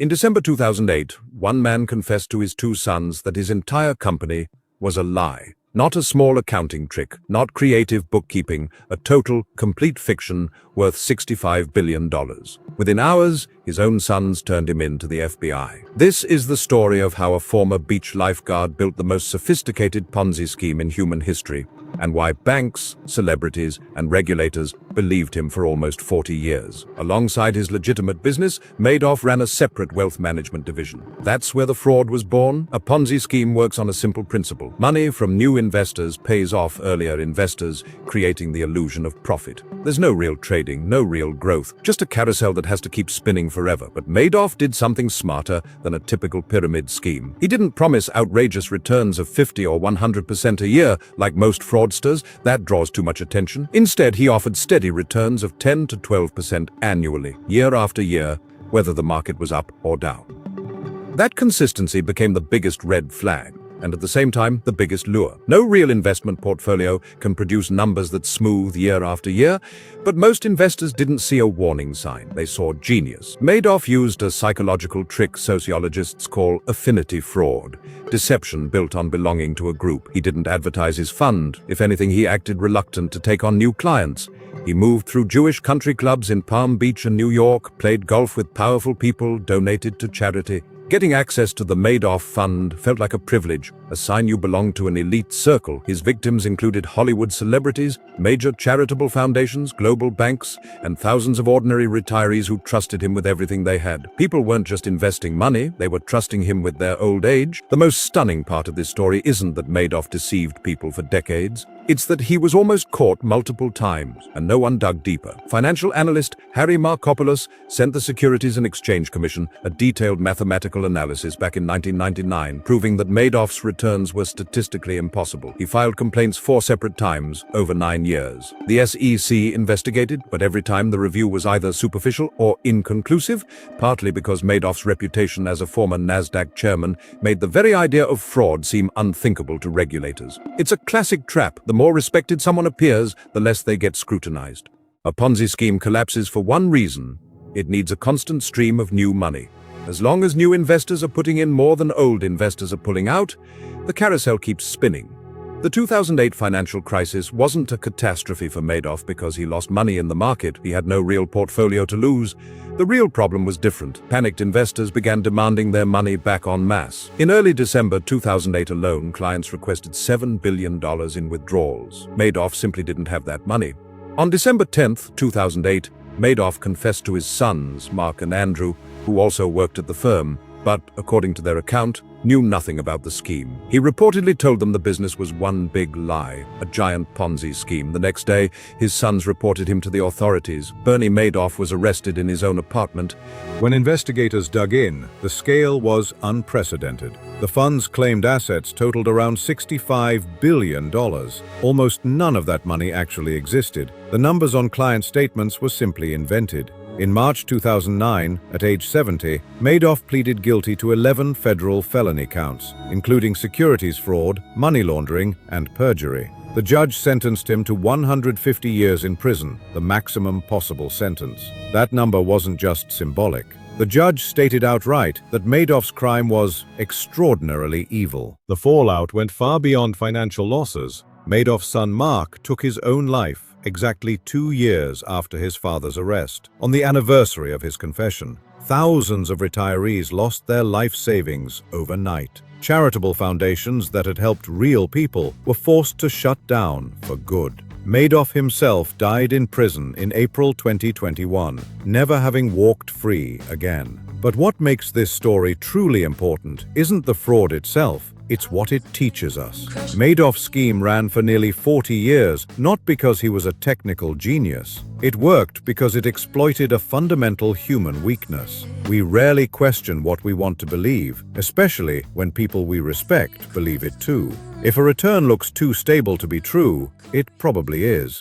In December 2008, one man confessed to his two sons that his entire company was a lie. Not a small accounting trick, not creative bookkeeping, a total, complete fiction worth $65 billion. Within hours, his own sons turned him in to the FBI. This is the story of how a former beach lifeguard built the most sophisticated Ponzi scheme in human history, and why banks, celebrities, and regulators believed him for almost 40 years. Alongside his legitimate business, Madoff ran a separate wealth management division. That's where the fraud was born. A Ponzi scheme works on a simple principle. Money from new investors pays off earlier investors, creating the illusion of profit. There's no real trading, no real growth, just a carousel that has to keep spinning forever. But Madoff did something smarter than a typical pyramid scheme. He didn't promise outrageous returns of 50 or 100% a year like most fraudsters. That draws too much attention. Instead, he offered steady returns of 10 to 12% annually, year after year, whether the market was up or down. That consistency became the biggest red flag, and at the same time, the biggest lure. No real investment portfolio can produce numbers that smooth year after year, but most investors didn't see a warning sign. They saw genius. Madoff used a psychological trick sociologists call affinity fraud, deception built on belonging to a group. He didn't advertise his fund. If anything, he acted reluctant to take on new clients. He moved through Jewish country clubs in Palm Beach and New York, played golf with powerful people, donated to charity. Getting access to the Madoff fund felt like a privilege, a sign you belonged to an elite circle. His victims included Hollywood celebrities, major charitable foundations, global banks, and thousands of ordinary retirees who trusted him with everything they had. People weren't just investing money, they were trusting him with their old age. The most stunning part of this story isn't that Madoff deceived people for decades. It's that he was almost caught multiple times, and no one dug deeper. Financial analyst Harry Markopoulos sent the Securities and Exchange Commission a detailed mathematical analysis back in 1999, proving that Madoff's returns were statistically impossible. He filed complaints 4 separate times over 9 years. The SEC investigated, but every time the review was either superficial or inconclusive, partly because Madoff's reputation as a former NASDAQ chairman made the very idea of fraud seem unthinkable to regulators. It's a classic trap. The more respected someone appears, the less they get scrutinized. A Ponzi scheme collapses for one reason: it needs a constant stream of new money. As long as new investors are putting in more than old investors are pulling out, the carousel keeps spinning. The 2008 financial crisis wasn't a catastrophe for Madoff because he lost money in the market. He had no real portfolio to lose. The real problem was different. Panicked investors began demanding their money back en masse. In early December 2008 alone, clients requested $7 billion in withdrawals. Madoff simply didn't have that money. On December 10, 2008, Madoff confessed to his sons, Mark and Andrew, who also worked at the firm, but, according to their account, knew nothing about the scheme. He reportedly told them the business was one big lie, a giant Ponzi scheme. The next day, his sons reported him to the authorities. Bernie Madoff was arrested in his own apartment. When investigators dug in, the scale was unprecedented. The fund's claimed assets totaled around $65 billion. Almost none of that money actually existed. The numbers on client statements were simply invented. In March 2009, at age 70, Madoff pleaded guilty to 11 federal felony counts, including securities fraud, money laundering, and perjury. The judge sentenced him to 150 years in prison, the maximum possible sentence. That number wasn't just symbolic. The judge stated outright that Madoff's crime was extraordinarily evil. The fallout went far beyond financial losses. Madoff's son Mark took his own life exactly 2 years after his father's arrest. On the anniversary of his confession, thousands of retirees lost their life savings overnight. Charitable foundations that had helped real people were forced to shut down for good. Madoff himself died in prison in April 2021, never having walked free again. But what makes this story truly important isn't the fraud itself, it's what it teaches us. Madoff's scheme ran for nearly 40 years, not because he was a technical genius. It worked because it exploited a fundamental human weakness. We rarely question what we want to believe, especially when people we respect believe it too. If a return looks too stable to be true, it probably is.